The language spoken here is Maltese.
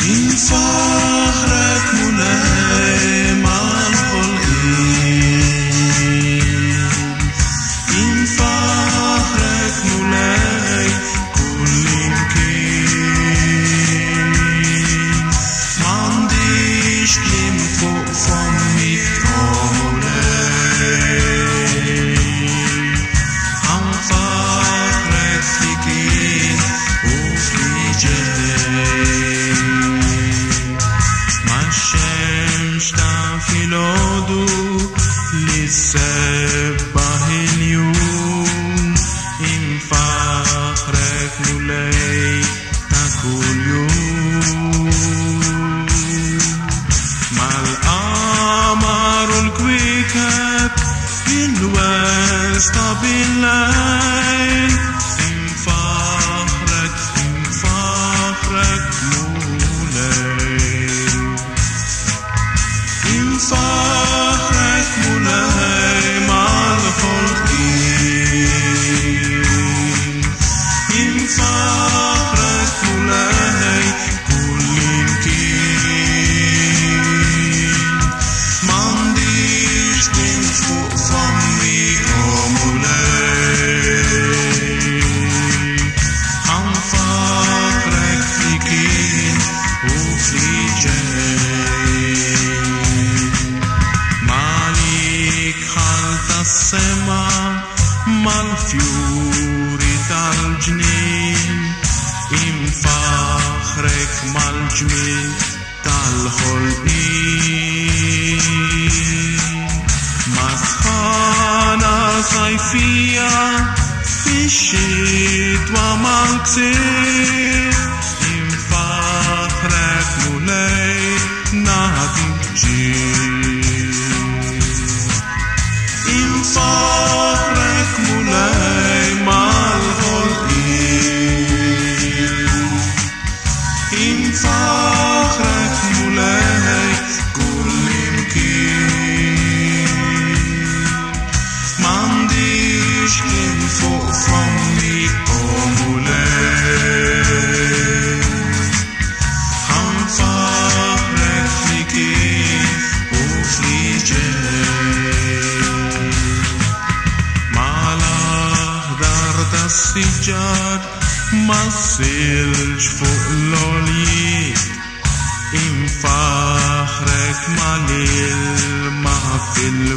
עם פחרק מולי מלכולאים, עם פחרק מולי כולים kin. Man dich glimt von mit omulei, am fachret flikin uflijei. Mashem shtafilodu lisebah ilyum, im fachret mulei takul yum. Mal amarul kwikat in west abilail, im fachret mulei, im fachret mulei malcholkim, im fachret mulei kulim kin. Man dich nimmt von mir omulei, am fachret flikin uflijei. Malik halta sema mal fiuri tal jnin, im fachret mal jmil tal hol'in. Maschana sayfiya bishitwa mal ksir, im fachret mulei nadim jin. Im fachret mulei mal hol'in, im fachret mulei kulim kin. Man dich glimt von mir omulei, am fachret flikin uflijei. Malach dar das sijad masil fuq l-oljiet, im fachret malil ma fil